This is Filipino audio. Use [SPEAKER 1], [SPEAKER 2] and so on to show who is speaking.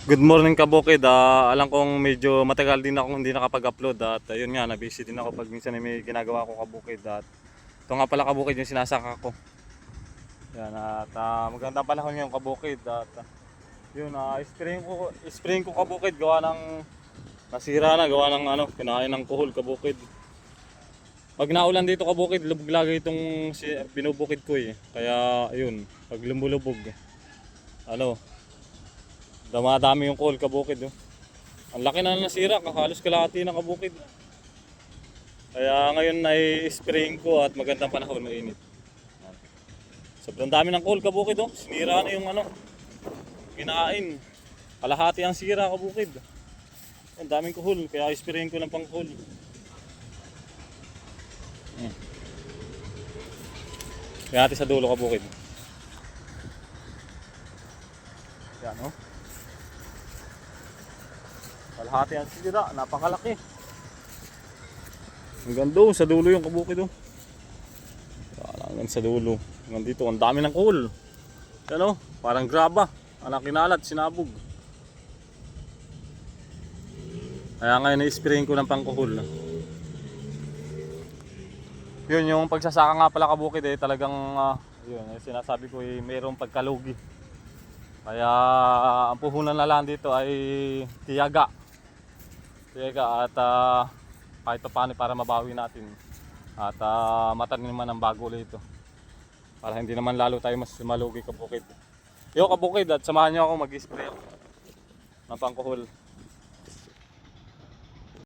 [SPEAKER 1] Good morning kabukid. Alam kong medyo matagal din akong hindi nakapag-upload at ayun nga, na-busy din ako pag minsan may ginagawa ko kabukid. At ito nga pala kabukid yung sinasaka ko. Yan at magandang panahon ngayon kabukid at yun, spraying ko kabukid gawa ng nasira na, gawa ng kinain ng kuhol kabukid. Pag naulan dito kabukid, lubog lagi itong binubukid ko eh. Kaya ayun, pag lumulubog damadami yung kuhol kabukid. Ang laki na nasira, halos kalahati ng kabukid. Kaya ngayon ay spraying ko at magandang panahon, mainit. Sobrang dami ng kuhol kabukid. Sinira na yung kinain. Kalahati ang sira kabukid. Ang daming kuhol, kaya spraying ko ng pang kuhol. Kaya natin sa dulo kabukid. Yan kalahati ang sira, napakalaki. Hanggang doon sa dulo yung kabukid. Hanggang sa dulo. Hanggang dito, ang dami ng kuhol. Yan parang graba. Ang kinalat, sinabog. Kaya ngayon na-spraying ko ng pangkuhol. Yun, yung pagsasaka nga pala kabukid talagang yun, sinasabi ko mayroong pagkalugi. Kaya ang puhunan na lang dito ay tiyaga at kahit paano para mabawi natin at mataniman ng bago ulit ito para hindi naman lalo tayo mas malugi kabukid. Yo kabukid, at samahan nyo ako mag-spray ng pangkuhol.